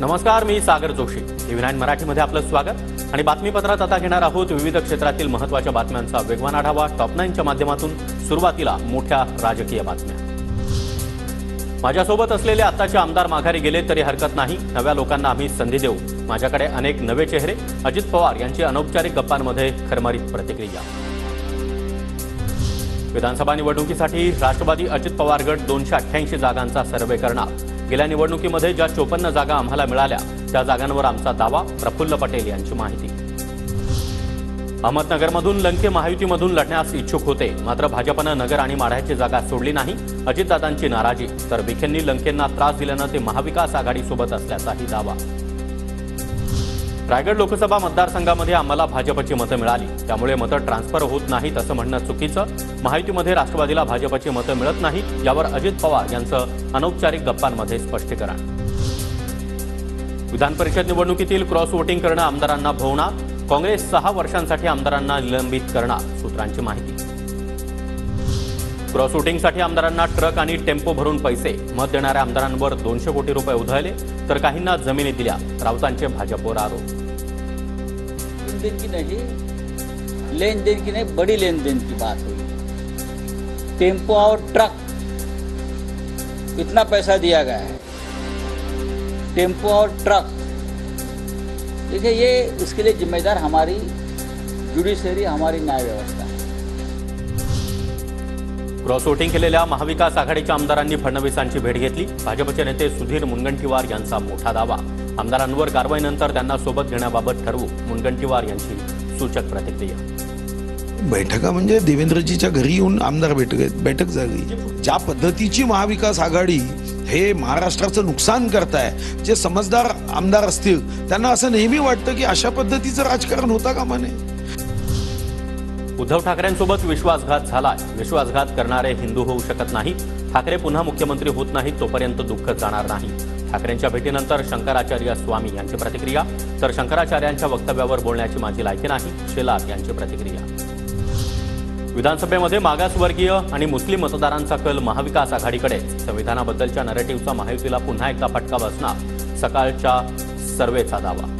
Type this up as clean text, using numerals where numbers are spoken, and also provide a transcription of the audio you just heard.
नमस्कार, मी सागर जोशी. TV9 मराठीमध्ये आपलं स्वागत आणि बातमीपत्रात आता घेणार आहोत विविध क्षेत्रातील महत्त्वाच्या बातम्यांचा वेगवान आढावा. टॉप 9च्या माध्यमातून सुरुवातीला मोठ्या राजकीय बातम्या. माझ्यासोबत असलेले आताचे आमदार माघारी गेले तरी हरकत नाही, नव्या लोकांना आम्ही संधी देऊ. माझ्याकडे अनेक नवे चेहरे. अजित पवार यांची अनौपचारिक गप्पांमध्ये खरमरीत प्रतिक्रिया. विधानसभा निवडणुकीसाठी राष्ट्रवादी अजित पवार गट 288 जागांचा सर्व्हे करणार. गेल्या निवडणुकीमध्ये ज्या 54 जागा आम्हाला मिळाल्या त्या जागांवर आमचा दावा. प्रफुल्ल पटेल यांची माहिती. अहमदनगरमधून लंके महायुतीमधून लढण्यास इच्छुक होते, मात्र भाजपनं नगर आणि माढ्याची जागा सोडली नाही. अजितदादांची नाराजी. तर विखेंनी लंकेंना त्रास दिल्यानं ते महाविकास आघाडीसोबत असल्याचाही दावा. रायगड लोकसभा मतदारसंघामध्ये आम्हाला भाजपची मतं मिळाली, त्यामुळे मतं ट्रान्सफर होत नाहीत असं म्हणणं चुकीचं. महायुतीमध्ये राष्ट्रवादीला भाजपची मतं मिळत नाहीत, यावर अजित पवार यांचं अनौपचारिक गप्पांमध्ये स्पष्टीकरण. विधान परिषद निवडणुकीतील क्रॉस वोटिंग करणं आमदारांना भोवणार. काँग्रेस 6 वर्षांसाठी आमदारांना निलंबित करणार. सूत्रांची माहिती. क्रॉस वोटिंगसाठी आमदारांना ट्रक आणि टेम्पो भरून पैसे. मत देणाऱ्या आमदारांवर 200 कोटी रुपये उधळले, तर काहींना जमिनी दिल्या. राऊतांचे भाजपवर आरोप. लेन की नहीं, लेन देन की नहीं, बड़ी लेन देन की बात हुई. टेम्पो और ट्रक, इतना पैसा दिया गया है. टेम्पो और ट्रक, देखिए ये उसके लिए जिम्मेदार हमारी जुडिशरी, हमारी न्याय व्यवस्था. क्रॉस वोटिंग केलेल्या महाविकास आघाडीच्या आमदारांनी फडणवीसांची भेट घेतली. भाजपचे नेते सुधीर मुनगंटीवार यांचा मोठा दावा. आमदारांवर कारवाईनंतर त्यांना सोबत घेण्याबाबत ठरवू. मुनगंटीवार यांची सूचक प्रतिक्रिया. बैठका म्हणजे देवेंद्रजीच्या घरी येऊन आमदार बैठक झाली. ज्या पद्धतीची महाविकास आघाडी हे महाराष्ट्राचं नुकसान करताय, जे समजदार आमदार असतील त्यांना असं नेहमी वाटतं की अशा पद्धतीचं राजकारण होता कामा नये. उद्धव ठाकरेंसोबत विश्वासघात झालाय. विश्वासघात करणारे हिंदू होऊ शकत नाहीत. ठाकरे पुन्हा मुख्यमंत्री होत नाहीत तोपर्यंत दुःख जाणार नाही. ठाकरेंच्या भेटीनंतर शंकराचार्य स्वामी यांची प्रतिक्रिया. तर शंकराचार्यांच्या वक्तव्यावर बोलण्याची माझी लायकी नाही. शेलार यांची प्रतिक्रिया. विधानसभेमध्ये मागासवर्गीय आणि मुस्लिम मतदारांचा कल महाविकास आघाडीकडे. संविधानाबद्दलच्या नरेटिव्हचा महायुतीला पुन्हा एकदा फटका बसणार. सकाळच्या सर्व्हेचा दावा.